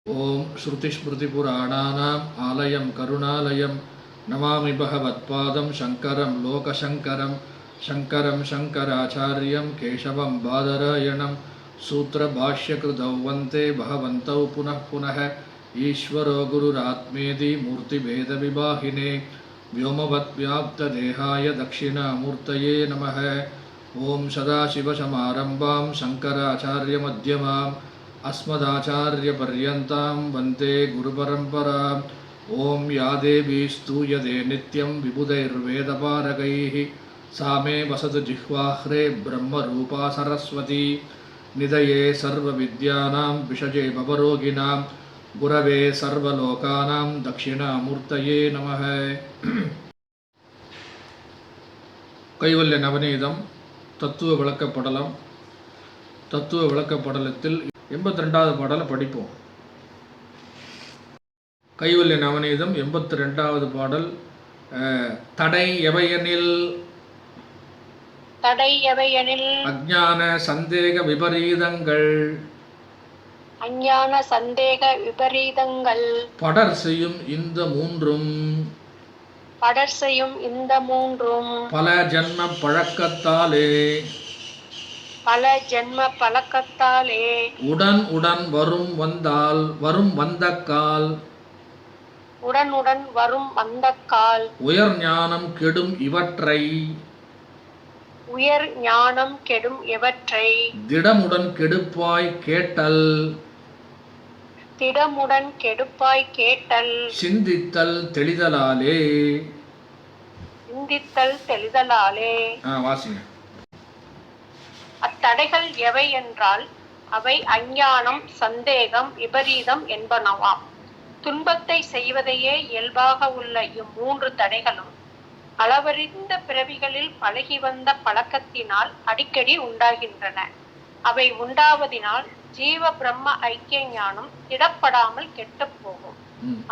ओम श्रुतिस्मृतिपुराणानाम् आलयं करुणालयं नमामि भगवत्पादं शङ्करं लोकशङ्करं शङ्करं शङ्कराचार्यं केशवं बादरायणं सूत्रभाष्यकृतौ वन्दे भगवन्तौ पुनः पुनः ईश्वरो गुरुरात्मेति मूर्तिभेदविभागिने व्योमवद्व्याप्तदेहाय दक्षिणामूर्तये नमः। ओं सदाशिवसमारम्भां शङ्कराचार्यमध्यमाम् अस्मदाचार्यपर्यन्तां वन्दे गुरुपरम्पराम्। ॐ या देवी स्तूयते नित्यं विबुधैर्वेदपारकैः सा मे वसतु जिह्वाह्रे ब्रह्मरूपा सरस्वती। निधये सर्वविद्यानां विषजे भवरोगिणां गुरवे सर्वलोकानां दक्षिणामूर्तये नमः। கைவல்ய நவநீதம் தத்துவ விளக்கப்படலம். தத்துவ விளக்கப்படலத்தில் 82வது பாடலை படிப்போம். கைவல்ய நவநீதம் 82வது பாடல். தடை எவையெனில் அஞ்ஞான சந்தேக விபரீதங்கள் படர் செய்யும் இந்த மூன்றும் பல ஜன்ம பழக்கத்தாலே உடன் உடன் வரும் வந்தக்கால் உயர் ஞானம் கெடும் இவற்றை திடமுடன் கெடுப்பாய் கேட்டல் சிந்தித்தல் தெளிதலாலே வாசிங்க. அத்தடைகள் எவை என்றால் அவை அஞ்ஞானம், சந்தேகம், விபரீதம் என்பனவாம். துன்பத்தை செய்வதையே இயல்பாக உள்ள இம்மூன்று தடைகளும் அளவறிந்த பிறவிகளில் பழகி வந்த பழக்கத்தினால் அடிக்கடி உண்டாகின்றன. அவை உண்டாவதினால் ஜீவ பிரம்ம ஐக்கிய ஞானம் திடப்படாமல் கெட்டு போகும்.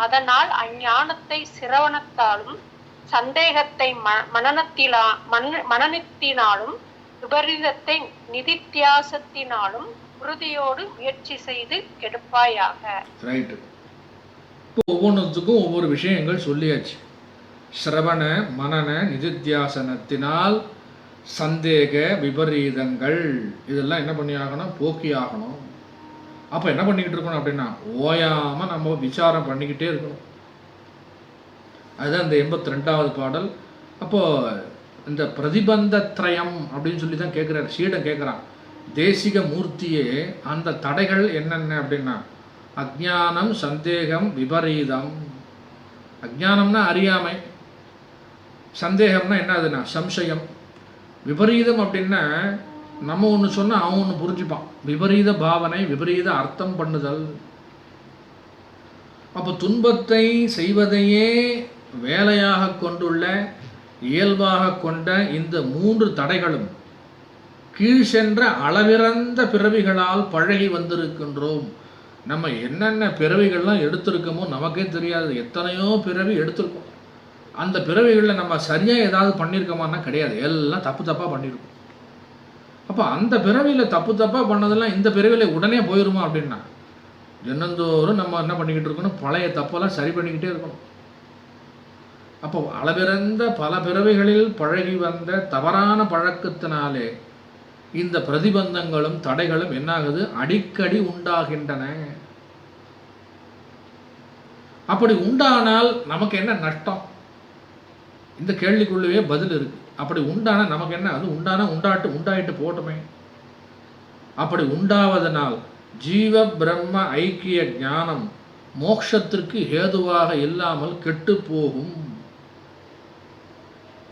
அதனால் அஞ்ஞானத்தை சிரவணத்தாலும் சந்தேகத்தை மனனத்தினாலும் விபரீதத்தை நிதித்தியாசத்தினாலும் உறுதியோடு முயற்சி செய்து கெடுப்பாயாக. ரைட்டு. இப்போ ஒவ்வொன்றுத்துக்கும் ஒவ்வொரு விஷயங்கள் சொல்லியாச்சு. சிரவண மனன நிதித்தியாசனத்தினால் சந்தேக விபரீதங்கள் இதெல்லாம் என்ன பண்ணி ஆகணும்? போக்கி ஆகணும். அப்போ என்ன பண்ணிக்கிட்டு இருக்கணும் அப்படின்னா ஓயாமல் நம்ம விசாரம் பண்ணிக்கிட்டே இருக்கணும். அதுதான் இந்த 82வது பாடல். அப்போது இந்த பிரதிபந்தத்ரயம் அப்படின்னு சொல்லி தான் கேட்குறாரு. சீடன் கேட்குறான், தேசிக மூர்த்தியே அந்த தடைகள் என்னென்ன அப்படின்னா அஜ்ஞானம், சந்தேகம், விபரீதம். அஜ்ஞானம்னா அறியாமை, சந்தேகம்னா என்ன அதுனா சம்சயம், விபரீதம் அப்படின்னா நம்ம ஒன்று சொன்னால் அவன் ஒன்று புரிஞ்சுப்பான். விபரீத பாவனை, விபரீத அர்த்தம் பண்ணுதல். அப்போ துன்பத்தை செய்வதையே வேலையாக கொண்டுள்ள இயல்பாக கொண்ட இந்த மூன்று தடைகளும் கீழ் சென்ற அளவிறந்த பிறவிகளால் பழகி வந்திருக்கின்றோம். நம்ம என்னென்ன பிறவிகள்லாம் எடுத்திருக்கோமோ நமக்கே தெரியாது. எத்தனையோ பிறவி எடுத்திருக்கோம். அந்த பிறவிகளில் நம்ம சரியாக ஏதாவது பண்ணியிருக்கோமான்னா கிடையாது. எல்லாம் தப்பாக பண்ணியிருக்கோம். அப்போ அந்த பிறவியில் தப்பாக பண்ணதெல்லாம் இந்த பிறவியில் உடனே போயிடுமா அப்படின்னா தினந்தோறும் நம்ம என்ன பண்ணிக்கிட்டு இருக்கணும்? பழைய தப்பெல்லாம் சரி பண்ணிக்கிட்டே இருக்கணும். அப்போ அளவிறந்த பல பிறவிகளில் பழகி வந்த தவறான பழக்கத்தினாலே இந்த பிரதிபந்தங்களும் தடைகளும் என்னாகுது? அடிக்கடி உண்டாகின்றன. அப்படி உண்டானால் நமக்கு என்ன நஷ்டம்? இந்த கேள்விக்குள்ளவே பதில் இருக்கு. அப்படி உண்டான நமக்கு என்ன? அது உண்டாயிட்டு போட்டுமே. அப்படி உண்டாவதனால் ஜீவ பிரம்ம ஐக்கிய ஞானம் மோட்சத்திற்கு ஹேதுவாக இல்லாமல் கெட்டு போகும்.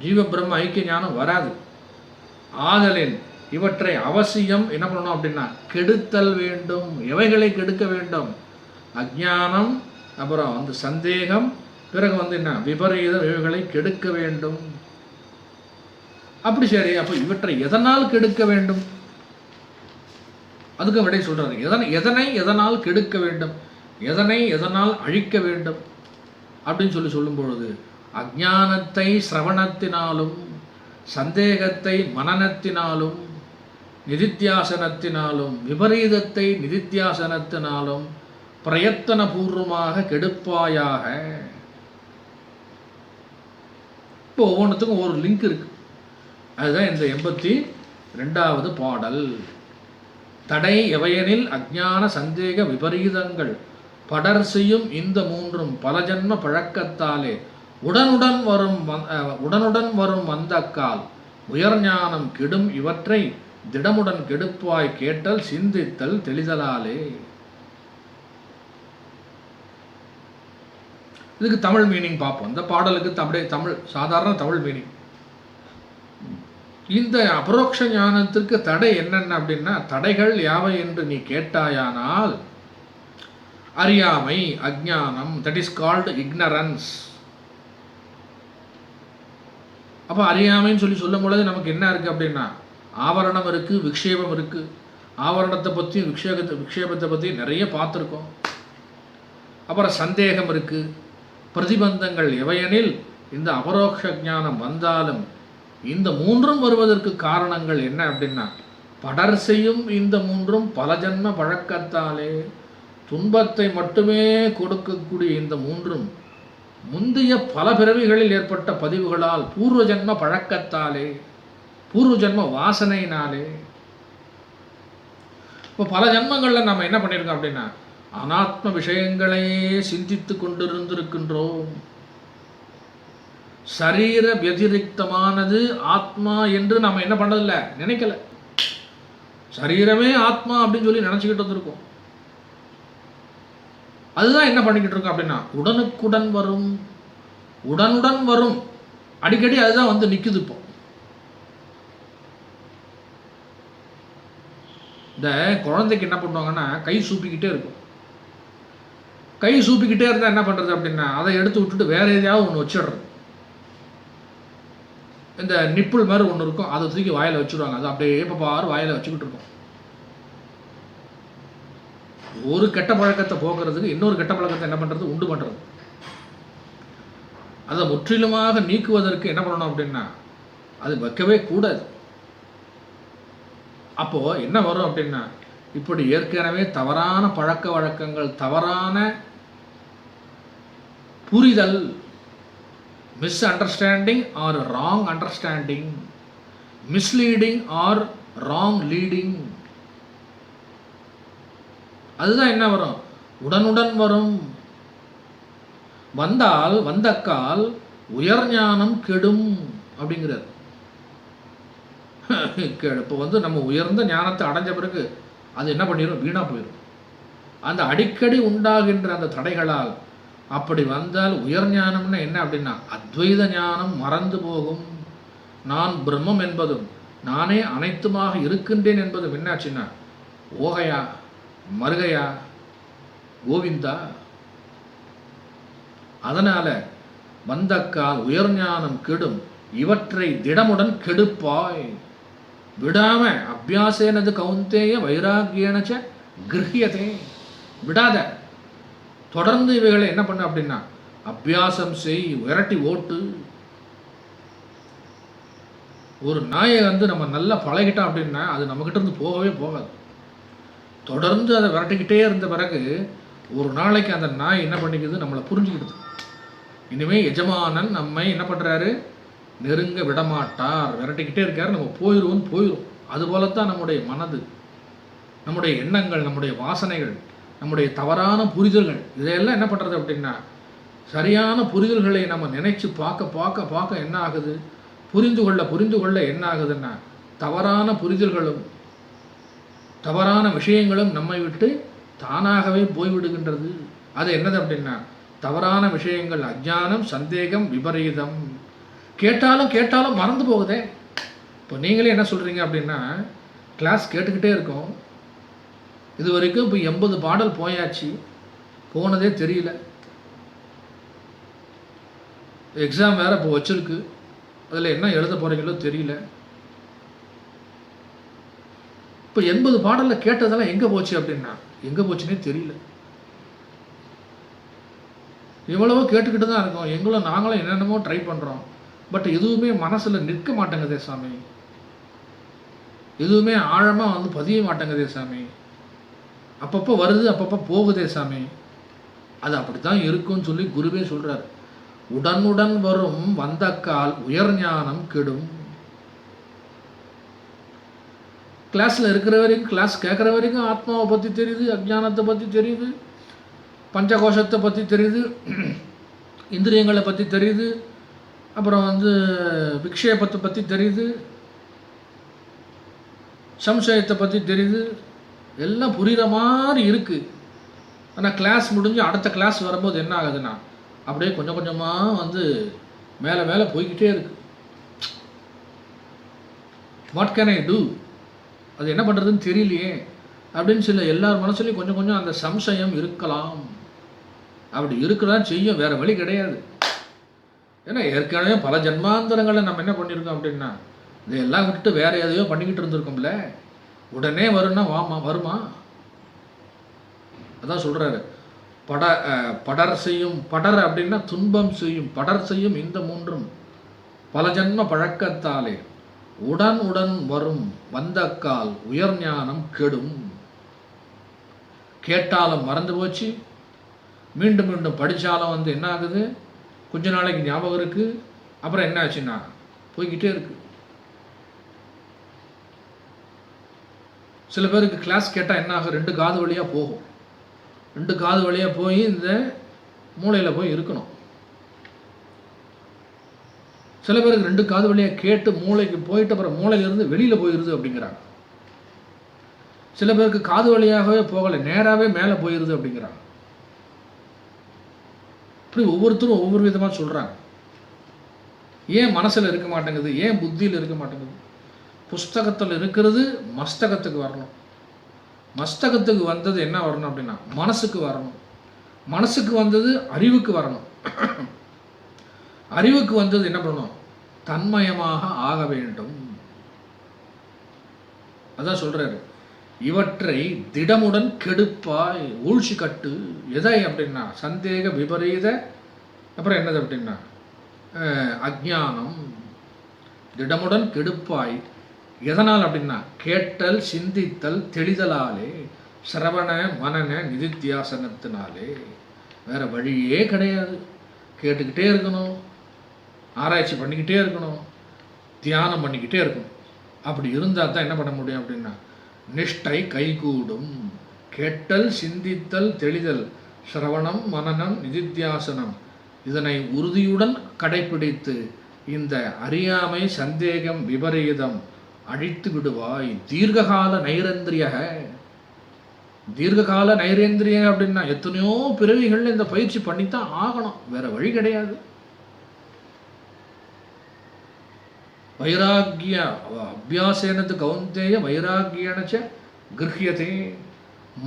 ஜீவ பிரம்ம ஐக்கிய ஞானம் வராது. ஆதலின் இவற்றை அவசியம் என்ன பண்ணணும் அப்படின்னா கெடுத்தல் வேண்டும். எவைகளை கெடுக்க வேண்டும்? அஜ்ஞானம், அப்புறம் வந்து சந்தேகம், பிறகு வந்து என்ன விபரீதம், இவைகளை கெடுக்க வேண்டும். அப்படி சரி, அப்போ இவற்றை எதனால் கெடுக்க வேண்டும்? அதுக்கு விடை சொல்றாரு. எதனால் கெடுக்க வேண்டும், எதனால் அழிக்க வேண்டும் அப்படின்னு சொல்லும் பொழுது அஞ்ஞானத்தை சிரவணத்தினாலும் சந்தேகத்தை மனனத்தினாலும் நிதித்தியாசனத்தினாலும் விபரீதத்தை நிதித்தியாசனத்தினாலும் பிரயத்தனபூர்வமாக கெடுப்பாயாக. இப்போ ஒவ்வொன்றுத்துக்கும் ஒரு லிங்க் இருக்கு. அதுதான் இந்த 82வது பாடல். தடை எவையெனில் அஞ்ஞான சந்தேக விபரீதங்கள் படர் செய்யும் இந்த மூன்றும் பல ஜன்ம பழக்கத்தாலே உடனுடன் வரும் வந்தக்கால் உயர்ஞானம் கெடும் இவற்றை திடமுடன் கெடுப்பாய் கேட்டல் சிந்தித்தல் தெளிதலாலே. இதுக்கு தமிழ் மீனிங் பார்ப்போம். இந்த பாடலுக்கு தமிழ் சாதாரண தமிழ் மீனிங். இந்த அபரோக்ஷ ஞானத்திற்கு தடை என்னென்ன அப்படின்னா, தடைகள் யாவை என்று நீ கேட்டாயானால் அறியாமை, அஜ்ஞானம், தட் இஸ் கால்டு இக்னரன்ஸ். அப்போ அறியாமைன்னு சொல்லும் பொழுது நமக்கு என்ன இருக்குது அப்படின்னா, ஆவரணம் இருக்குது, விக்ஷேபம் இருக்குது. ஆவரணத்தை பற்றி விக்ஷேபத்தை பற்றி நிறைய பார்த்துருக்கோம். அப்புறம் சந்தேகம் இருக்குது, பிரதிபந்தங்கள் எவையெனில் இந்த அபரோக்ஷ ஞானம் வந்தாலும் இந்த மூன்றும் வருவதற்கு காரணங்கள் என்ன அப்படின்னா, படர் செய்யும் இந்த மூன்றும் பல ஜன்ம பழக்கத்தாலே, துன்பத்தை மட்டுமே கொடுக்கக்கூடிய இந்த மூன்றும் முந்தைய பல பிறவிகளில் ஏற்பட்ட பதிவுகளால், பூர்வ ஜன்ம பழக்கத்தாலே, பூர்வ ஜன்ம வாசனையினாலே. இப்போ பல ஜன்மங்களில் நம்ம என்ன பண்ணியிருக்கோம் அப்படின்னா, அனாத்ம விஷயங்களையே சிந்தித்து கொண்டிருந்திருக்கின்றோம். சரீர வதிரிக்தமானது ஆத்மா என்று நம்ம என்ன பண்ணதில்லை, நினைக்கல. சரீரமே ஆத்மா அப்படின்னு சொல்லி நினச்சிக்கிட்டு வந்திருக்கோம். அதுதான் என்ன பண்ணிக்கிட்டு இருக்கோம் அப்படின்னா, உடனுடன் வரும் அடிக்கடி அதுதான் வந்து நிற்குது. இப்போ இந்த குழந்தைக்கு என்ன பண்ணுவாங்கன்னா, கை சூப்பிக்கிட்டே இருக்கும். கை சூப்பிக்கிட்டே இருந்தால் என்ன பண்ணுறது அப்படின்னா, அதை எடுத்து விட்டுட்டு வேற எதையாவது ஒன்று வச்சிடுறது. இந்த நிப்புள் மாதிரி ஒன்று இருக்கும், அதை தூக்கி வாயில் வச்சுடுவாங்க. அது அப்படியே இப்போ பாரு வாயில் வச்சுக்கிட்டு இருக்கும். ஒரு கெட்ட பழக்கத்தை போக்குறதுக்கு இன்னொரு கெட்ட பழக்கத்தை என்ன பண்ணுறது, உண்டு பண்ணுறது. அதை முற்றிலுமாக நீக்குவதற்கு என்ன பண்ணணும் அப்படின்னா, அது வைக்கவே கூடாது. அப்போது என்ன வரும் அப்படின்னா, இப்படி ஏற்கனவே தவறான பழக்க வழக்கங்கள், தவறான புரிதல், misunderstanding or wrong understanding, misleading or wrong leading, அதுதான் என்ன வரும், உடனுடன் வரும். வந்தக்கால் உயர்ஞானம் கெடும் அப்படிங்கிறார். இப்போ வந்து நம்ம உயர்ந்த ஞானத்தை அடைஞ்ச பிறகு அது என்ன பண்ணிடும், வீணாக போயிடும். அந்த அடிக்கடி உண்டாகின்ற அந்த தடைகளால் அப்படி வந்தால் உயர்ஞானம்னா என்ன அப்படின்னா, அத்வைத ஞானம் மறந்து போகும். நான் பிரம்மம் என்பதும் நானே அனைத்துமாக இருக்கின்றேன் என்பதும் என்னாச்சுன்னா, ஓகையா மருகையா கோவிந்தா. அதனால் வந்தக்கால் உயர்ஞானம் கெடும் இவற்றை திடமுடன் கெடுப்பாய். விடாம அபியாசேனது கௌந்தேய வைராகியனச்ச கிருஹ்யதே, விடாத, தொடர்ந்து இவைகளை என்ன பண்ண அப்படின்னா அபியாசம் செய், விரட்டி ஓட்டு. ஒரு நாயை வந்து நம்ம நல்லா பழகிட்டோம் அப்படின்னா அது நம்மக்கிட்ட இருந்து போகவே போகாது. தொடர்ந்து அதை விரட்டிக்கிட்டே இருந்த பிறகு ஒரு நாளைக்கு அந்த நாய் என்ன பண்ணிக்குது, நம்மளை புரிஞ்சுக்கிடுது. இனிமேல் எஜமானன் நம்மை என்ன பண்ணுறாரு, நெருங்க விடமாட்டார், விரட்டிக்கிட்டே இருக்கார், நம்ம போயிடும். அதுபோலத்தான் நம்முடைய மனது, நம்முடைய எண்ணங்கள், நம்முடைய வாசனைகள், நம்முடைய தவறான புரிதல்கள், இதையெல்லாம் என்ன பண்ணுறது அப்படின்னா, சரியான புரிதல்களை நம்ம நினைச்சு பார்க்க என்ன ஆகுது, புரிந்து கொள்ள என்ன ஆகுதுன்னா, தவறான புரிதல்களும் தவறான விஷயங்களும் நம்மை விட்டு தானாகவே போய்விடுகின்றது. அது என்னது அப்படின்னா, தவறான விஷயங்கள், அஞ்ஞானம், சந்தேகம், விபரீதம். கேட்டாலும் மறந்து போகுதே. இப்போ நீங்களே என்ன சொல்கிறீங்க அப்படின்னா, கிளாஸ் கேட்டுக்கிட்டே இருக்கோம், இது வரைக்கும் இப்போ 80 பாடல் போயாச்சு, போனதே தெரியல. எக்ஸாம் வேறு இப்போ வச்சிருக்கு, அதில் என்ன எழுத போகிறீங்களோ தெரியல. இப்போ 80 பாடலில் கேட்டதெல்லாம் எங்கே போச்சு அப்படின்னா, எங்கே போச்சுன்னே தெரியல. எவ்வளவோ கேட்டுக்கிட்டு தான் இருக்கோம், நாங்களும் என்னென்னமோ ட்ரை பண்ணுறோம். பட் எதுவுமே மனசில் நிற்க மாட்டேங்குதே சாமி, எதுவுமே ஆழமாக வந்து பதிய மாட்டேங்குதே சாமி. அப்பப்போ வருது அப்பப்போ போகுதே சாமி, அது அப்படித்தான் இருக்கும்னு சொல்லி குருவே சொல்றாரு. உடனுடன் வரும் வந்தக்கால் உயர் ஞானம் கெடும். கிளாஸில் இருக்கிற வரைக்கும், கிளாஸ் கேட்குற வரைக்கும் ஆத்மாவை பற்றி தெரியுது, அஜ்ஞானத்தை பற்றி தெரியுது, பஞ்சகோஷத்தை பற்றி தெரியுது, இந்திரியங்களை பற்றி தெரியுது, அப்புறம் விக்ஷேபத்தை பற்றி தெரியுது, சம்சயத்தை பற்றி தெரியுது, எல்லாம் புரிகிற மாதிரி இருக்குது. ஆனால் கிளாஸ் முடிஞ்சு அடுத்த கிளாஸ் வரும்போது என்ன ஆகுதுன்னா அப்படியே கொஞ்சம் கொஞ்சமாக மேலே மேலே போய்கிட்டே இருக்கு. வாட் கேன் ஐ டூ, அது என்ன பண்ணுறதுன்னு தெரியலையே அப்படின்னு சில எல்லார் மனசுலையும் கொஞ்சம் கொஞ்சம் அந்த சம்சயம் இருக்கலாம். அப்படி இருக்கதான் செய்யும், வேறு வழி கிடையாது. ஏன்னா ஏற்கனவே பல ஜன்மாந்தரங்களை நம்ம என்ன பண்ணியிருக்கோம் அப்படின்னா இதையெல்லாம் விட்டுட்டு வேறு எதையோ பண்ணிக்கிட்டு இருந்திருக்கோம்ல. உடனே வரும்னா வருமா? அதான் சொல்கிறாரு, படர் செய்யும், படர் அப்படின்னா துன்பம் செய்யும், படர் செய்யும் இந்த மூன்றும் பல ஜன்ம பழக்கத்தாலே உடன் உடன் வரும் வந்தக்கால் உயர் ஞானம் கெடும். கேட்டாலும் மறந்து போச்சு, மீண்டும் மீண்டும் படித்தாலும் என்ன ஆகுது, கொஞ்ச நாளைக்கு ஞாபகம் இருக்குது, அப்புறம் என்ன ஆச்சுன்னா போய்கிட்டே இருக்கு. சில பேருக்கு கிளாஸ் கேட்டால் என்ன ஆகும், 2 காது வழியாக போகும், 2 காது வழியாக போய் இந்த மூளையில் போய் இருக்கணும். சில பேருக்கு 2 காது வழியாக கேட்டு மூளைக்கு போயிட்டு அப்புறம் மூளையிலிருந்து வெளியில் போயிடுது அப்படிங்கிறாங்க. சில பேருக்கு காது வழியாகவே போகலை, நேராகவே மேலே போயிடுது அப்படிங்கிறாங்க. இப்படி ஒவ்வொருத்தரும் ஒவ்வொரு விதமாக சொல்கிறாங்க. ஏன் மனசில் இருக்க மாட்டேங்குது, ஏன் புத்தியில் இருக்க மாட்டேங்குது? புஸ்தகத்தில் இருக்கிறது மஸ்தகத்துக்கு வரணும். மஸ்தகத்துக்கு வந்தது என்ன வரணும் அப்படின்னா மனசுக்கு வரணும். மனசுக்கு வந்தது அறிவுக்கு வரணும். அறிவுக்கு வந்தது என்ன பண்ணணும், தன்மயமாக ஆக வேண்டும். அதான் சொல்றாரு, இவற்றை திடமுடன் கெடுப்பாய் ஊழ்ச்சி கட்டு. எதை அப்படின்னா சந்தேக விபரீத, அப்புறம் என்னது அப்படின்னா அஜ்ஞானம். திடமுடன் கெடுப்பாய் எதனால் அப்படின்னா கேட்டல் சிந்தித்தல் தெளிதலாலே, சிரவண மனன நிதித்தியாசனத்தினாலே. வேற வழியே கிடையாது. கேட்டுக்கிட்டே இருக்கணும், ஆராய்ச்சி பண்ணிக்கிட்டே இருக்கணும், தியானம் பண்ணிக்கிட்டே இருக்கணும். அப்படி இருந்தால் தான் என்ன பண்ண முடியும் அப்படின்னா நிஷ்டை கைகூடும். கேட்டல் சிந்தித்தல் தெளிதல் சிரவணம் மனனம் நிதித்தியாசனம் இதனை உறுதியுடன் கடைபிடித்து இந்த அறியாமை சந்தேகம் விபரீதம் அழித்து விடுவாய். தீர்க்ககால நைரந்திரிய. தீர்க்ககால நைரேந்திரிய அப்படின்னா எத்தனையோ பிறவிகள் இந்த பயிற்சி பண்ணித்தான் ஆகணும், வேற வழி கிடையாது. வைராகிய அபியாசேனது கௌந்தேய வைராகியனச்ச கிருஹ்யதே.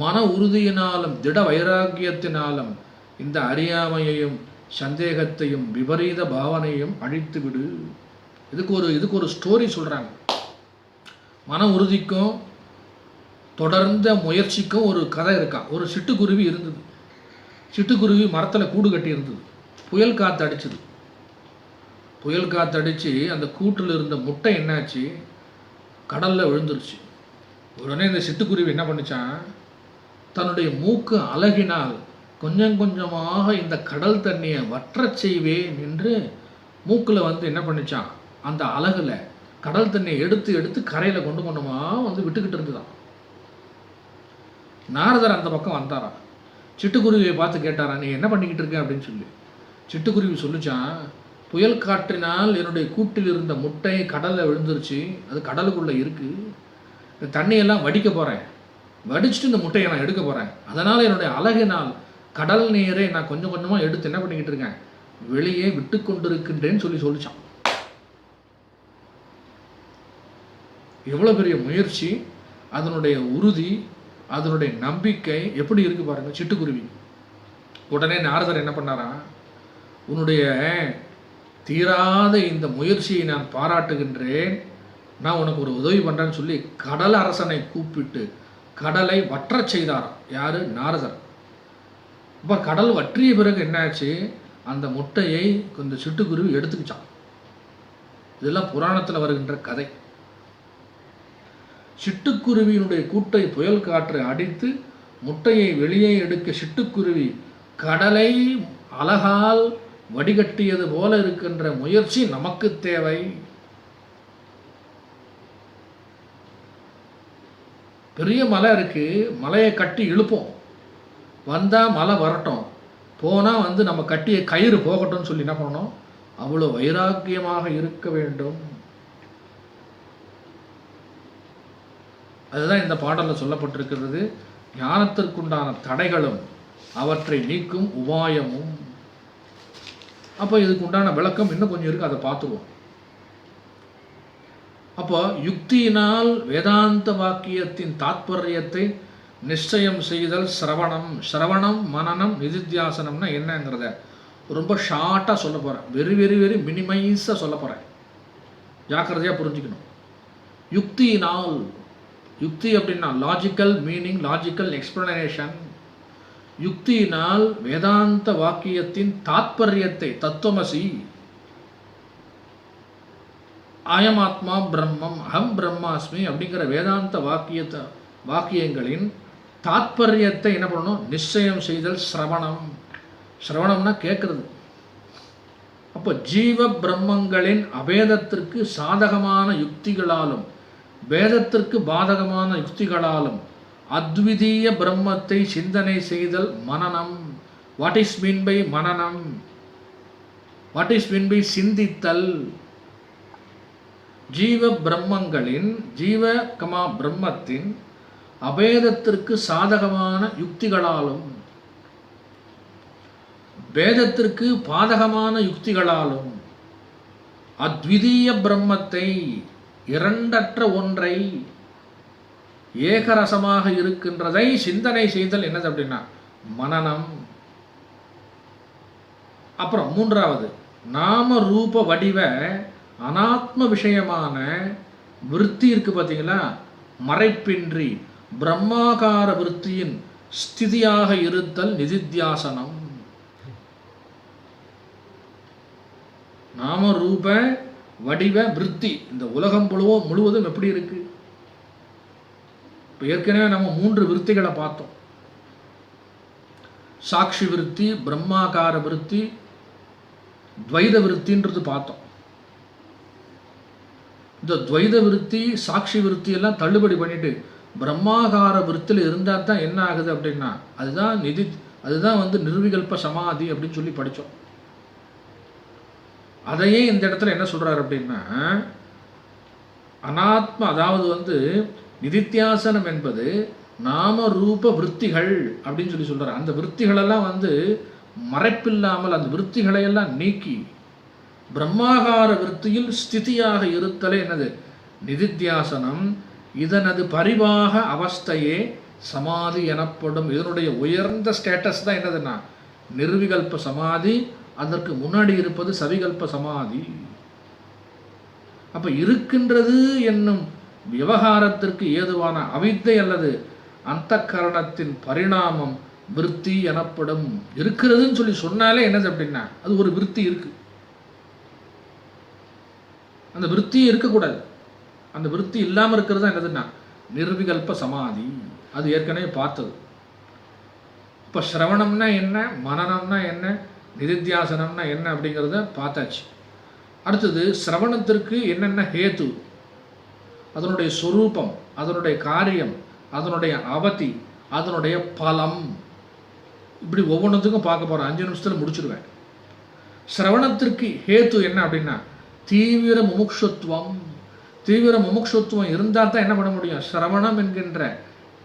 மன உறுதியினாலும் திட வைராகியத்தினாலும் இந்த அறியாமையையும் சந்தேகத்தையும் விபரீத பாவனையும் அழித்து விடு. இதுக்கு ஒரு ஸ்டோரி சொல்றாங்க. மன உறுதிக்கும் தொடர்ந்த முயற்சிக்கும் ஒரு கதை இருக்கா. ஒரு சிட்டுக்குருவி இருந்தது. சிட்டுக்குருவி மரத்தில் கூடு கட்டி இருந்தது. புயல் காற்று அடிச்சது. புயல் காற்று அடித்து அந்த கூட்டில் இருந்த முட்டை என்னாச்சு, கடலில் விழுந்துருச்சு. உடனே இந்த சிட்டுக்குருவி என்ன பண்ணிச்சான், தன்னுடைய மூக்கு அழகினால் கொஞ்சம் கொஞ்சமாக இந்த கடல் தண்ணியை வற்றச் செய்வேன் என்று மூக்கில் என்ன பண்ணிச்சான், அந்த அழகில் கடல் தண்ணியை எடுத்து எடுத்து கரையில் கொண்டு கொண்டுமா விட்டுக்கிட்டு இருந்துதான். நாரதர் அந்த பக்கம் வந்தாராம். சிட்டுக்குருவியை பார்த்து கேட்டாரா, நீ என்ன பண்ணிக்கிட்டு இருக்க அப்படின்னு சொல்லி. சிட்டுக்குருவி சொல்லிச்சான், புயல் காற்றினால் என்னுடைய கூட்டில் இருந்த முட்டை கடலில் விழுந்துருச்சு, அது கடலுக்குள்ளே இருக்குது, இந்த தண்ணியெல்லாம் வடிக்க போகிறேன், வடிச்சுட்டு இந்த முட்டையை நான் எடுக்க போகிறேன், அதனால் என்னுடைய அழகினால் கடல் நீரை நான் கொஞ்சம் கொஞ்சமாக எடுத்து என்ன பண்ணிக்கிட்டு இருக்கேன், வெளியே விட்டு கொண்டிருக்கின்றேன்னு சொல்லிச்சான். எவ்வளோ பெரிய முயற்சி, அதனுடைய உறுதி, அதனுடைய நம்பிக்கை எப்படி இருக்கு பாருங்க சிட்டுக்குருவி. உடனே நாரதர் என்ன பண்ணாரா, உன்னுடைய தீராத இந்த முயற்சியை நான் பாராட்டுகின்றேன், நான் உனக்கு ஒரு உதவி பண்ணுறேன்னு சொல்லி கடல் அரசனை கூப்பிட்டு கடலை வற்றச் செய்தாராம். யாரு, நாரதர். இப்போ கடல் வற்றிய பிறகு என்னாச்சு, அந்த முட்டையை கொஞ்சம் சிட்டுக்குருவி எடுத்துக்கிச்சான். இதெல்லாம் புராணத்தில் வருகின்ற கதை. சிட்டுக்குருவியினுடைய கூட்டை புயல் காற்று அடித்து முட்டையை வெளியே எடுக்க சிட்டுக்குருவி கடலை அழகால் வடிகட்டியது போல இருக்கின்ற முயற்சி நமக்கு தேவை. பெரிய மலை இருக்கு, மலையை கட்டி இழுப்போம், வந்தா மலை வரட்டும், போனா நம்ம கட்டிய கயிறு போகட்டும்னு சொல்லி என்ன பண்ணணும்? அவ்வளோ வைராக்கியமாக இருக்க வேண்டும். அதுதான் இந்த பாடலில் சொல்லப்பட்டிருக்கிறது. ஞானத்திற்குண்டான தடைகளும் அவற்றை நீக்கும் உபாயமும். அப்போ இதுக்கு உண்டான விளக்கம் இன்னும் கொஞ்சம் இருக்கு, அதை பார்த்துருவோம். அப்போ யுக்தியினால் வேதாந்த வாக்கியத்தின் தாத்பரியத்தை நிச்சயம் செய்தல் சிரவணம். சிரவணம், மனனம், நிதித்தியாசனம்னா என்னங்கிறத ரொம்ப ஷார்ட்டாக சொல்ல போகிறேன். வெரி வெரி வெரி மினிமைஸாக சொல்ல போகிறேன். ஜாக்கிரதையாக புரிஞ்சுக்கணும். யுக்தியினால், யுக்தி அப்படின்னா லாஜிக்கல் மீனிங், லாஜிக்கல் எக்ஸ்பிளனேஷன். யுக்தியினால் வேதாந்த வாக்கியத்தின் தாத்பரியத்தை, தத்துவமசி, ஆயமாத்மா பிரம்மம், அகம் பிரம்மாஸ்மி அப்படிங்கிற வேதாந்த வாக்கியங்களின் தாத்பரியத்தை என்ன பண்ணணும்? நிச்சயம் செய்தல் சிரவணம். சிரவணம்னா கேட்கறது. அப்போ ஜீவ பிரம்மங்களின் அபேதத்திற்கு சாதகமான யுக்திகளாலும் வேதத்திற்கு பாதகமான யுக்திகளாலும் அத்விதீய பிரம்மத்தை சிந்தனை செய்தல் மனனம். வாட் இஸ் மீன் பை மனனம்? வாட் இஸ் மீன் பை சிந்தித்தல்? ஜீவ பிரம்மங்களின், ஜீவ பிரம்மத்தின் அபேதத்திற்கு சாதகமான யுக்திகளாலும் வேதத்திற்கு பாதகமான யுக்திகளாலும் அத்விதீய பிரம்மத்தை, இரண்டற்ற ஒன்றை, ஏகரசமாக இருக்கின்றதை சிந்தனை செய்தல் என்னது அப்படின்னா மனனம். அப்புறம் மூன்றாவது, நாம ரூப வடிவ அனாத்ம விஷயமான விருத்தி இருக்கு பார்த்தீங்களா, மறைப்பின்றி பிரம்மாகார விருத்தியின் ஸ்திதியாக இருத்தல் நிதித்தியாசனம். நாம ரூப வடிவ விருத்தி இந்த உலகம் முழுவதும் எப்படி இருக்கு? இப்போ ஏற்கனவே நம்ம 3 விருத்திகளை பார்த்தோம். சாட்சி விருத்தி, பிரம்மாகார விருத்தி, துவைத விருத்தின்றது பார்த்தோம். இந்த துவைத விருத்தி, சாட்சி விருத்தி எல்லாம் தள்ளுபடி பண்ணிட்டு பிரம்மாகார விருத்தியில் இருந்தால் தான் என்ன ஆகுது அப்படின்னா அதுதான் நிர்விகல்ப சமாதி அப்படின்னு சொல்லி படித்தோம். அதையே இந்த இடத்துல என்ன சொல்றாரு அப்படின்னா அனாத்மா, அதாவது நிதித்தியாசனம் என்பது நாம ரூப விருத்திகள் அப்படின்னு சொல்லி சொல்றாரு. அந்த விருத்திகளெல்லாம் மறைப்பில்லாமல் அந்த விருத்திகளை எல்லாம் நீக்கி பிரம்மாகார விருத்தியில் ஸ்திதியாக இருத்தலே என்னது நிதித்தியாசனம். இதனது பரிவாக அவஸ்தையே சமாதி எனப்படும். இதனுடைய உயர்ந்த ஸ்டேட்டஸ் தான் என்னதுன்னா நிர்விகல்ப சமாதி. அதற்கு முன்னாடி இருப்பது சவிகல்ப சமாதி. அப்ப இருக்கின்றது என்னும் விவகாரத்திற்கு ஏதுவான அவித்தை அல்லது அந்த கரணத்தின் பரிணாமம் விருத்தி எனப்படும். இருக்கிறதுன்னு சொல்லி சொன்னாலே என்னது அப்படின்னா அது ஒரு விருத்தி இருக்கு. அந்த விருத்தியே இருக்கக்கூடாது. அந்த விருத்தி இல்லாமல் இருக்கிறது தான் என்னதுன்னா நிர்விகல்ப சமாதி. அது ஏற்கனவே பார்த்தது. இப்போ சிரவணம்னா என்ன, மனனம்னா என்ன, நிதித்தியாசனம்னா என்ன அப்படிங்கிறத பார்த்தாச்சு. அடுத்தது சிரவணத்திற்கு என்னென்ன ஹேத்து, அதனுடைய சொரூபம், அதனுடைய காரியம், அதனுடைய அவதி, அதனுடைய பலம், இப்படி ஒவ்வொன்றுத்துக்கும் பார்க்க போகிறேன். 5 நிமிஷத்தில் முடிச்சிடுவேன். சிரவணத்திற்கு ஹேத்து என்ன அப்படின்னா தீவிர முமுட்சுத்துவம். தீவிர முமுட்சுத்துவம் இருந்தால் தான் என்ன பண்ண முடியும்? சிரவணம் என்கின்ற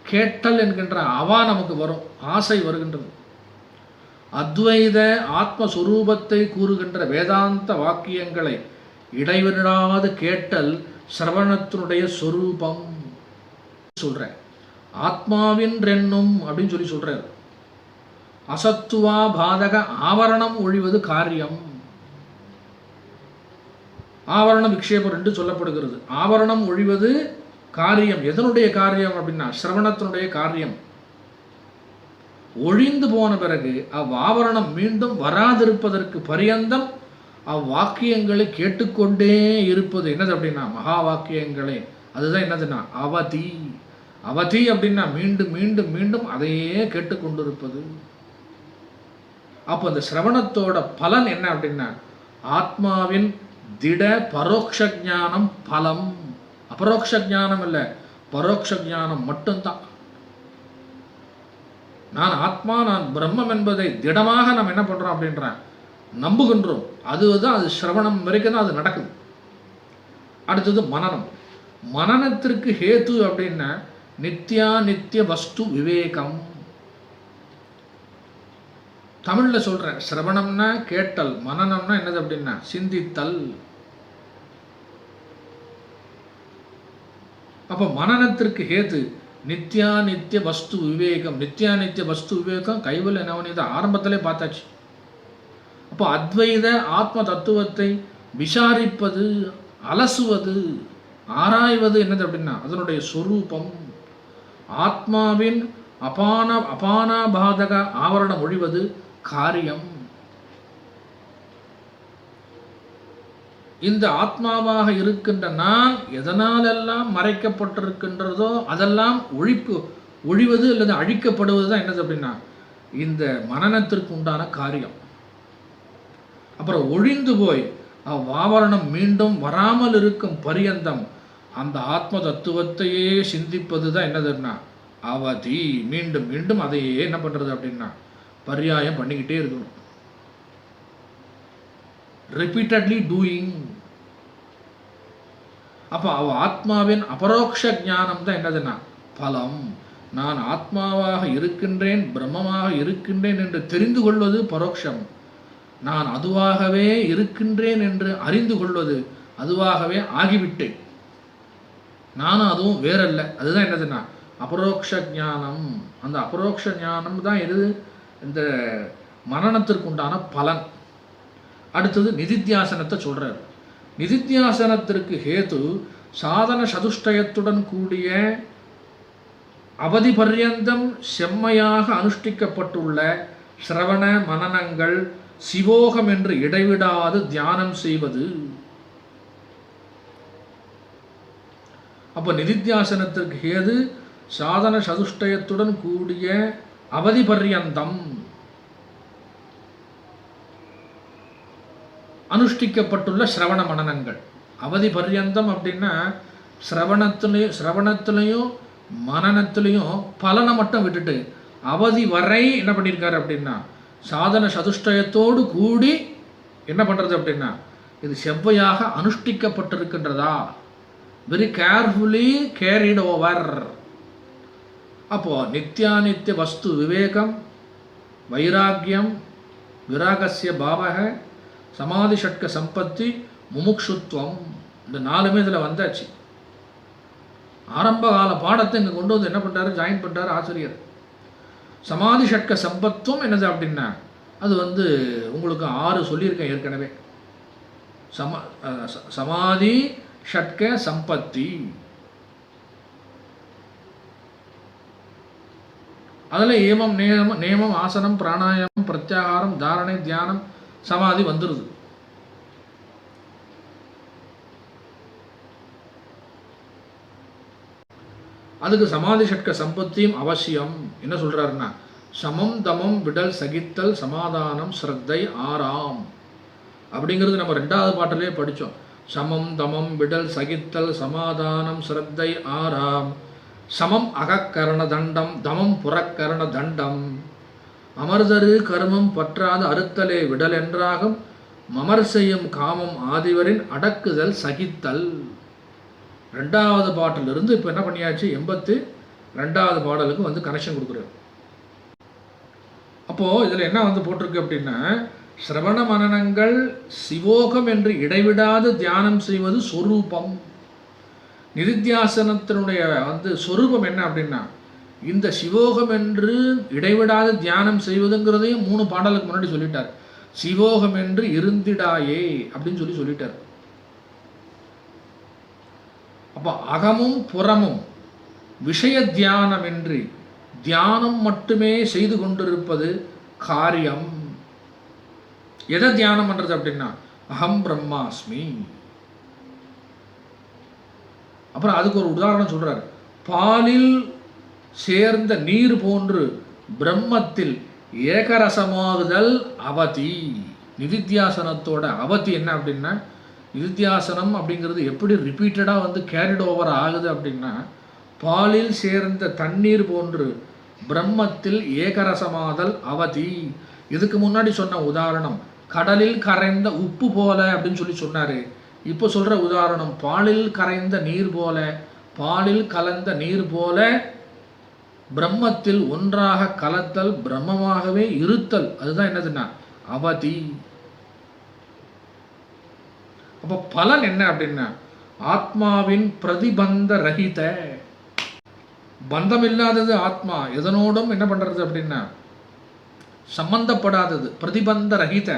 கேட்டல் என்கின்ற அவா நமக்கு வரும், ஆசை வருகின்றது. அத்வைத ஆத்மஸ்வரூபத்தை கூறுகின்ற வேதாந்த வாக்கியங்களை இடைவிடாது கேட்டல் சிரவணத்தினுடைய சொரூபம் சொல்றேன். ஆத்மாவின் ரென்னும் அப்படின்னு சொல்லி சொல்றாரு. அசத்துவா பாதக ஆவரணம் ஒழிவது காரியம். ஆவரண விக்ஷேபம் 2 சொல்லப்படுகிறது. ஆவரணம் ஒழிவது காரியம். எதனுடைய காரியம் அப்படின்னா சிரவணத்தினுடைய காரியம். ஒழிந்து போன பிறகு அவ்வாவரணம் மீண்டும் வராதிருப்பதற்கு பரியந்தம் அவ்வாக்கியங்களை கேட்டுக்கொண்டே இருப்பது என்னது அப்படின்னா மகா வாக்கியங்களே. அதுதான் என்னதுன்னா அவதி. அவதி அப்படின்னா மீண்டும் மீண்டும் மீண்டும் அதையே கேட்டுக்கொண்டிருப்பது. அப்போ அந்த சிரவணத்தோட பலன் என்ன அப்படின்னா ஆத்மாவின் திட பரோட்ச ஞானம் பலம். அபரோக்ஷ ஞானம் இல்லை, பரோட்ச ஞானம் மட்டும்தான். நான் ஆத்மா, நான் பிரம்மம் என்பதை திடமாக நம்ம என்ன பண்றோம் அப்படின்ற நம்புகின்றோம். அதுதான், அது சிரவணம் வரைக்கும் தான் அது நடக்குது. அடுத்தது மனனம். மனனத்திற்கு ஹேத்து அப்படின்னா நித்யா நித்திய வஸ்து விவேகம். தமிழ்ல சொல்றேன், சிரவணம்னா கேட்டல், மனனம்னா என்னது அப்படின்னா சிந்தித்தல். அப்ப மனனத்திற்கு ஹேத்து நித்யா நித்திய வஸ்து விவேகம். நித்யா நித்திய வஸ்து விவேகம் கைவல்ய நவநீத ஆரம்பத்திலே பார்த்தாச்சு. அப்போ அத்வைத ஆத்ம தத்துவத்தை விசாரிப்பது, அலசுவது, ஆராய்வது என்னது அப்படின்னா அதனுடைய சொரூபம். ஆத்மாவின் அபானாபாதக ஆவரணம் ஒழிவது காரியம். இந்த ஆத்மாவாக இருக்கின்ற நான் எதனாலெல்லாம் மறைக்கப்பட்டிருக்கின்றதோ அதெல்லாம் ஒழிவது அல்லது அழிக்கப்படுவது தான் என்னது அப்படின்னா இந்த மனனத்திற்கு உண்டான காரியம். அப்புறம் ஒழிந்து போய் அவ்வாவரணம் மீண்டும் வராமல் இருக்கும் பரியந்தம் அந்த ஆத்ம தத்துவத்தையே சிந்திப்பது தான் என்னதுன்னா அவதி. மீண்டும் மீண்டும் அதையே என்ன பண்றது அப்படின்னா பரியாயம் பண்ணிக்கிட்டே இருக்கணும். Repeatedly doing. அப்போ அவ ஆத்மாவின் அபரோக்ஷ ஞானம் தான் என்னதுன்னா பலம். நான் ஆத்மாவாக இருக்கின்றேன், பிரம்மமாக இருக்கின்றேன் என்று தெரிந்து கொள்வது பரோட்சம். நான் அதுவாகவே இருக்கின்றேன் என்று அறிந்து கொள்வது அதுவாகவே ஆகிவிட்டேன், நானும் அதுவும் வேறல்ல. அதுதான் என்னதுன்னா அபரோக்ஷ ஞானம். அந்த அபரோக்ஷ ஞானம் தான் எது இந்த மனனத்திற்கு உண்டான பலன். அடுத்தது நிதித்தியாசனத்தை சொல்றார். நிதித்தியாசனத்திற்கு ஹேது சாதன சதுஷ்டயத்துடன் கூடிய அவதி பர்யந்தம் செம்மையாக அனுஷ்டிக்கப்பட்டுள்ள சிரவண மனனங்கள் சிவோகம் என்று இடைவிடாது தியானம் செய்வது. அப்போ நிதித்தியாசனத்திற்கு ஹேது சாதன சதுஷ்டயத்துடன் கூடிய அவதி பர்யந்தம் அனுஷ்டிக்கப்பட்டுள்ள சிரவண மனனங்கள். அவதி பர்யந்தம் அப்படின்னா சிரவணத்திலையும் மனனத்திலையும் பலனை மட்டும் விட்டுட்டு அவதி வரை என்ன பண்ணியிருக்காரு அப்படின்னா சாதன சதுஷ்டயத்தோடு கூடி என்ன பண்ணுறது அப்படின்னா இது செவ்வையாக அனுஷ்டிக்கப்பட்டிருக்கின்றதா, வெரி கேர்ஃபுல்லி கேரிட் ஓவர். அப்போது நித்யானித்திய வஸ்து விவேகம், வைராக்கியம், விராகசிய பாவக, சமாதி ஷட்க சம்பத்தி, முமுக்ஷுத்வம், இந்த 4மே இதில் வந்தாச்சு. ஆரம்ப கால பாடத்தை இங்கே கொண்டு வந்து என்ன பண்ணுறாரு, ஜாயின் பண்ணுறாரு ஆசிரியர். சமாதி ஷட்க சம்பத்துவம் என்னது அப்படின்னா அது உங்களுக்கு 6 சொல்லியிருக்கேன் ஏற்கனவே. சமாதி ஷட்க சம்பத்தி, அதில் ஏமம் நேமம் ஆசனம் பிராணாயாமம் பிரத்யாகாரம் தாரணை தியானம் சமாதி வந்துடுது. அதுக்கு சமாதி ஷட்க சம்பத்தியும் அவசியம். என்ன சொல்றாருன்னா சமம் தமம் விடல் சகித்தல் சமாதானம் ஸ்ரத்தை ஆறாம் அப்படிங்கிறது நம்ம 2வது பாட்டிலே படித்தோம். சமம் தமம் விடல் சகித்தல் சமாதானம் ஸ்ரத்தை ஆறாம். சமம் அகக்கரண தண்டம், தமம் புறக்கரண தண்டம். அமர்தரு கர்மம் பற்றாத அறுத்தலே விடல் என்றாகும். மமர் செய்யும் காமம் ஆதிவரின் அடக்குதல் சகித்தல். 2வது பாட்டிலிருந்து இப்போ என்ன பண்ணியாச்சு, 82வது பாடலுக்கு கனெக்ஷன் கொடுக்குறாரு. அப்போது இதில் என்ன போட்டிருக்கு அப்படின்னா சிரவண மனனங்கள் சிவோகம் என்று இடைவிடாது தியானம் செய்வது சொரூபம். நிதித்தியாசனத்தினுடைய சொரூபம் என்ன அப்படின்னா இந்த சிவோகம் என்று இடைவிடாது தியானம் செய்வதுங்கிறதையும் 3 பாடலுக்கு முன்னாடி சொல்லிட்டார். சிவோகம் என்று இருந்திடாயே அப்படின்னு சொல்லிட்டார். அப்போ அகமும் புறமும் விஷய தியானமின்றி தியானம் மட்டுமே செய்து கொண்டிருப்பது காரியம். எதை தியானம் பண்றது அப்படின்னா அகம் பிரம்மாஸ்மி. அப்புறம் அதுக்கு ஒரு உதாரணம் சொல்றாரு. பாலில் சேர்ந்த நீர் போன்று பிரம்மத்தில் ஏகரசமாகுதல் அவதி. நிதித்தியாசனத்தோட அவதி என்ன அப்படின்னா, நிதித்தியாசனம் அப்படிங்கிறது எப்படி ரிப்பீட்டடாக வந்து கேரிட் ஓவர் ஆகுது அப்படின்னா, பாலில் சேர்ந்த தண்ணீர் போன்று பிரம்மத்தில் ஏகரசமாதல் அவதி. இதுக்கு முன்னாடி சொன்ன உதாரணம் கடலில் கரைந்த உப்பு போல அப்படின்னு சொல்லி சொன்னாரு. இப்போ சொல்ற உதாரணம் பாலில் கரைந்த நீர் போல, பாலில் கலந்த நீர் போல பிரம்மத்தில் ஒன்றாக கலத்தல், பிரம்மமாகவே இருத்தல். அதுதான் என்னதுன்னா அவதி. அப்போ பலன் என்ன அப்படின்னா, ஆத்மாவின் பிரதிபந்த ரஹித, பந்தம் இல்லாதது ஆத்மா, எதனோடும் என்ன பண்றது அப்படின்னா சம்பந்தப்படாதது, பிரதிபந்த ரஹித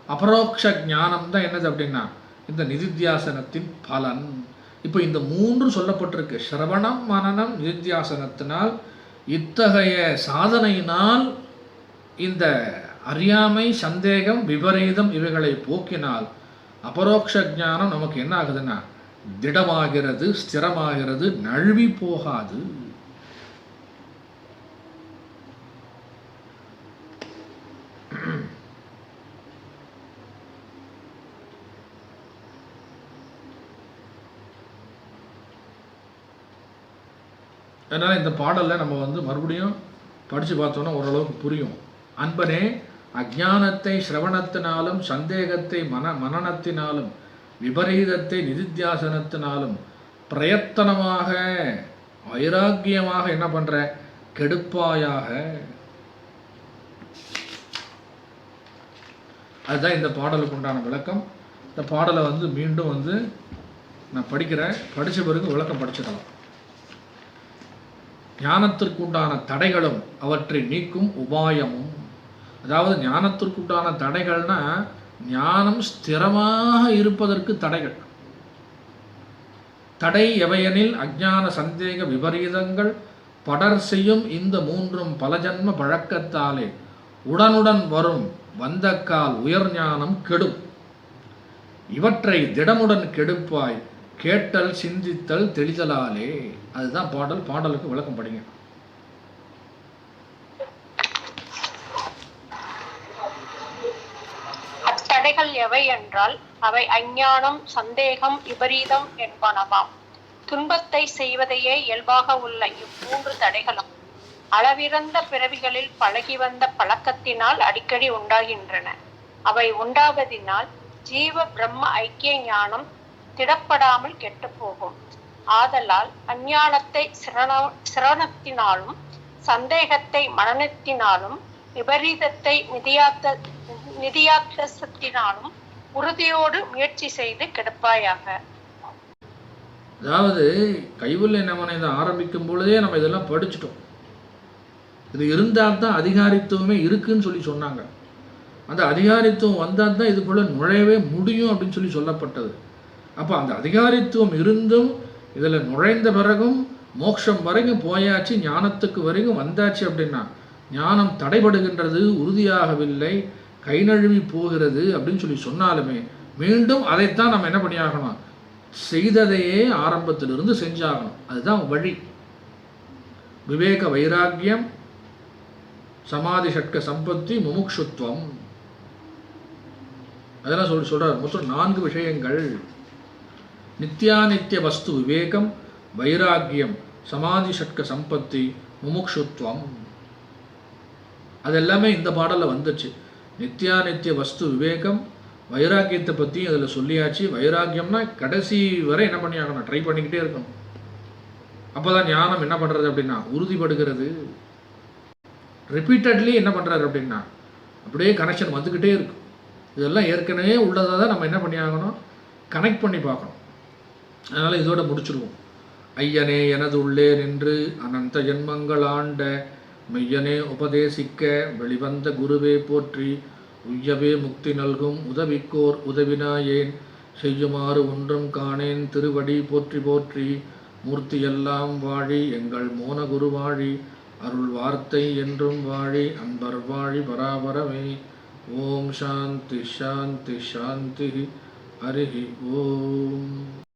அபரோக்ஷ ஞானம் தான் என்னது அப்படின்னா இந்த நிதித்தியாசனத்தின் பலன். இப்போ இந்த மூன்று சொல்லப்பட்டிருக்கு. சிரவணம், மனனம், நிதித்தியாசனத்தினால், இத்தகைய சாதனையினால் இந்த அறியாமை, சந்தேகம், விபரீதம் இவைகளை போக்கினால் அபரோக்ஷ ஞானம் நமக்கு என்ன ஆகுதுன்னா திடமாகிறது, ஸ்திரமாகிறது, நழுவி போகாது. அதனால் இந்த பாடலில் நம்ம வந்து மறுபடியும் படித்து பார்த்தோன்னா ஓரளவுக்கு புரியும். அன்பனே, அஜானத்தை சிரவணத்தினாலும், சந்தேகத்தை மனனத்தினாலும், விபரீதத்தை நிதித்தியாசனத்தினாலும் பிரயத்தனமாக வைராக்கியமாக என்ன பண்ணுற கெடுப்பாயாக. அதுதான் இந்த பாடலுக்கு உண்டான விளக்கம். இந்த பாடலை வந்து மீண்டும் வந்து நான் படிக்கிறேன், படித்த பிறகு விளக்கம் படிச்சிடலாம். ஞானத்திற்குண்டான தடைகளும் அவற்றை நீக்கும் உபாயமும். அதாவது ஞானத்திற்குண்டான தடைகள்னா ஞானம் ஸ்திரமாக இருப்பதற்கு தடைகள். தடை எவையெனில் அஞ்ஞான, சந்தேக, விபரீதங்கள் படர் செய்யும் இந்த மூன்றும் பல ஜன்ம பழக்கத்தாலே உடனுடன் வரும் வந்தக்கால் உயர் ஞானம் கெடும். இவற்றை திடமுடன் கெடுப்பாய் கேட்டல், சிந்தித்தல், தெளிதலாலே. அதுதான் பாடல். பாடலுக்கு விளக்கம் படிங்க. அத்தடைகள் எவை என்றால் அவை அஞ்ஞானம், சந்தேகம், விபரீதம் என்பனவாம். துன்பத்தை செய்வதையே இயல்பாக உள்ள இம்மூன்று தடைகளும் அளவிறந்த பிறவிகளில் பழகி வந்த பழக்கத்தினால் அடிக்கடி உண்டாகின்றன. அவை உண்டாவதினால் ஜீவ பிரம்ம ஐக்கிய ஞானம் திடப்படாமல் கெட்டு போகும். ஆதலால் அஞ்ஞானத்தை சிரவணத்தினாலும், சந்தேகத்தை மனனத்தினாலும், விபரீதத்தை நிதியாத்தத்தினாலும் உறுதியோடு முயற்சி செய்து கெடுப்பாயாக. அதாவது கைவல்ய நமனை இதை ஆரம்பிக்கும் பொழுதே நம்ம இதெல்லாம் படிச்சுட்டோம். இது இருந்தால் தான் அதிகாரித்துவமே இருக்குன்னு சொல்லி சொன்னாங்க. அந்த அதிகாரித்துவம் வந்தால் தான் இதுக்குள்ள நுழையவே முடியும் அப்படின்னு சொல்லி சொல்லப்பட்டது. அப்போ அந்த அதிகாரித்துவம் இருந்தும் இதில் நுழைந்த பிறகும் மோட்சம் வரைக்கும் போயாச்சு, ஞானத்துக்கு வரைக்கும் வந்தாச்சு அப்படின்னா ஞானம் தடைபடுகின்றது, உறுதியாகவில்லை, கை நழுவி போகிறது அப்படின்னு சொல்லி சொன்னாலுமே மீண்டும் அதைத்தான் நம்ம என்ன பண்ணியாகணும், செய்ததையே ஆரம்பத்திலிருந்து செஞ்சாகணும். அதுதான் வழி. விவேக வைராக்கியம், சமாதி ஷட்க சம்பத்தி, முமுக்ஷுத்வம், அதெல்லாம் சொல்றார். மொத்தம் 4 விஷயங்கள். நித்யானித்ய வஸ்து விவேகம், வைராக்கியம், சமாதி ஷட்க சம்பத்தி, முமுக்ஷுத்வம். அது எல்லாமே இந்த பாடலில் வந்துச்சு. நித்யானித்ய வஸ்து விவேகம், வைராக்கியத்தை பற்றியும் அதில் சொல்லியாச்சு. வைராக்கியம்னா கடைசி வரை என்ன பண்ணி ஆகணும், ட்ரை பண்ணிக்கிட்டே இருக்கணும். அப்போ தான் ஞானம் என்ன பண்ணுறது அப்படின்னா உறுதிப்படுகிறது. ரிப்பீட்டட்லி என்ன பண்ணுறாரு அப்படின்னா அப்படியே கனெக்ஷன் வந்துக்கிட்டே இருக்கும். இதெல்லாம் ஏற்கனவே உள்ளதாக தான் நம்ம என்ன பண்ணி ஆகணும், கனெக்ட் பண்ணி பார்க்கணும். அதனால் இதோட முடிச்சுருவோம். ஐயனே எனது உள்ளே நின்று அனந்த ஜென்மங்கள் ஆண்ட மெய்யனே உபதேசிக்க வெளிவந்த குருவே போற்றி, உய்யவே முக்தி நல்கும் உதவிக்கோர் உதவினாயேன், செய்யுமாறு ஒன்றும் காணேன் திருவடி போற்றி போற்றி. மூர்த்தியெல்லாம் வாழி எங்கள் மோன குரு வாழி, அருள் வார்த்தை என்றும் வாழி அன்பர் வாழி பராபரமே. ஓம் சாந்தி சாந்தி சாந்தி. ஹரி ஓம்.